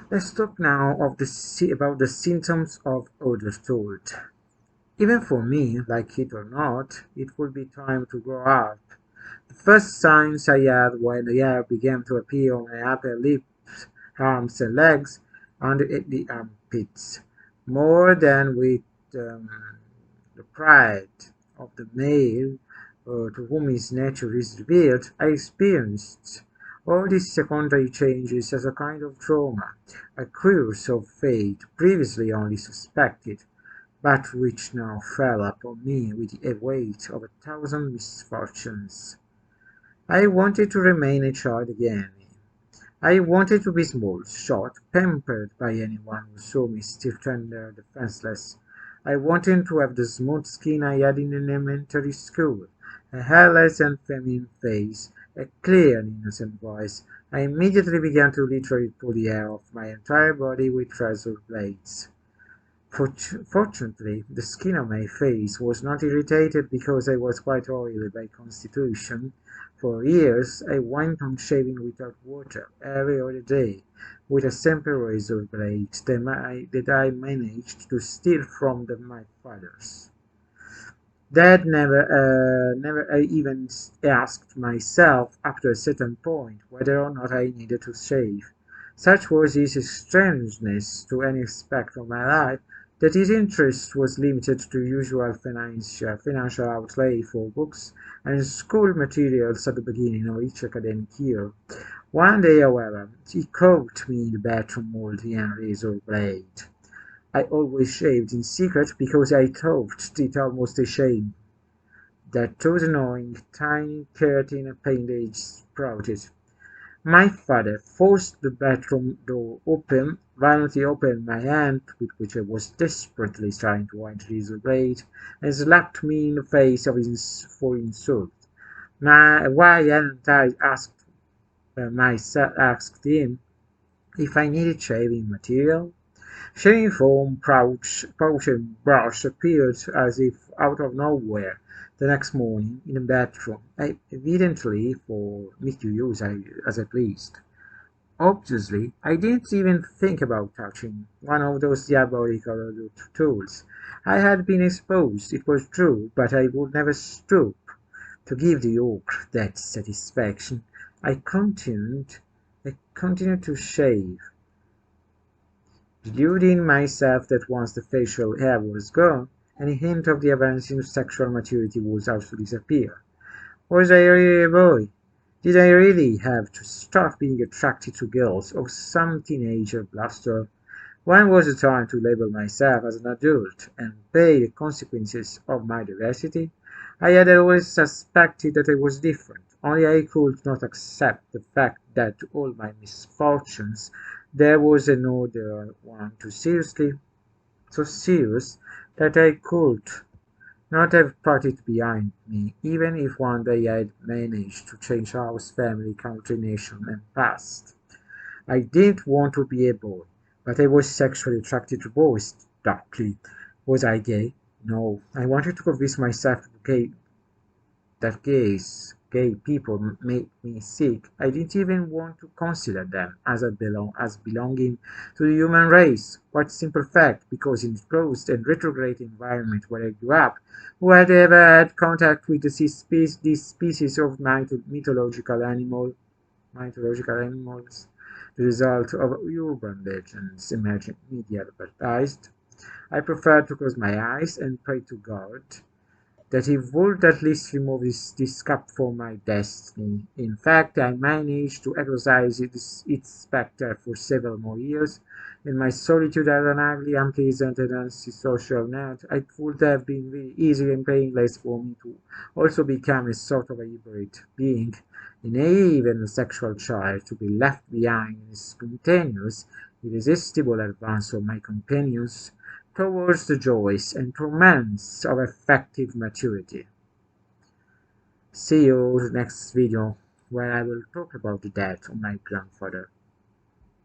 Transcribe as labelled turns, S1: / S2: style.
S1: Let's talk now about the symptoms of adulthood. Even for me, like it or not, it will be time to grow up. The first signs I had when the hair began to appear on my upper lip, arms and legs, under the armpits, more than with um, the pride of the male to whom his nature is revealed, I experienced all these secondary changes as a kind of trauma, a curse of fate previously only suspected, but which now fell upon me with the weight of 1,000 misfortunes. I wanted to remain a child again. I wanted to be small, short, pampered by anyone who saw me still tender, defenseless. I wanted to have the smooth skin I had in elementary school, a hairless and feminine face, a clear and innocent voice. I immediately began to literally pull the hair off my entire body with razor blades. Fortunately, the skin on my face was not irritated because I was quite oily by constitution. For years I went on shaving without water every other day with a simple razor blade that I managed to steal from my fathers. Dad never I even asked myself after a certain point whether or not I needed to shave. Such was his strangeness to any aspect of my life that his interest was limited to usual financial outlay for books and school materials at the beginning of each academic year. One day, however, he caught me in the bathroom holding a razor blade. I always shaved in secret because I thought it almost a shame that those annoying tiny keratin appendages sprouted. My father forced the bedroom door open, violently opened my hand, with which I was desperately trying to wind his blade, and slapped me in the face for insult. Why hadn't I asked him if I needed shaving material? Shaving foam, pouch and brush appeared as if out of nowhere the next morning in the bedroom, evidently for me to use as I pleased. Obviously, I didn't even think about touching one of those diabolical tools. I had been exposed, it was true, but I would never stoop to give the yoke that satisfaction. I continued, I continued to shave, deluding myself that once the facial hair was gone, any hint of the advancing sexual maturity would also disappear. Was I really a boy? Did I really have to start being attracted to girls or some teenager bluster? When was the time to label myself as an adult and pay the consequences of my diversity? I had always suspected that I was different, only I could not accept the fact that to all my misfortunes there was another one so serious that I could not have put it behind me, even if one day I had managed to change house, family, country, nation, and past. I didn't want to be a boy, but I was sexually attracted to boys. Darkly. Was I gay? No. I wanted to convince myself that gay people made me sick. I didn't even want to consider them as belonging to the human race. Quite simple fact, because in the closed and retrograde environment where I grew up, who had ever had contact with this species of mythological animals, the result of urban legends emerging media advertised. I preferred to close my eyes and pray to God that he would at least remove this cup from my destiny. In fact, I managed to exorcise its spectre for several more years. In my solitude as an ugly, unpleasant, and antisocial nerd, it would have been really easy and painless for me to also become a sort of a hybrid being, a naive and sexual child, to be left behind in the spontaneous, irresistible advance of my companions towards the joys and torments of effective maturity. See you next video where I will talk about the death of my grandfather.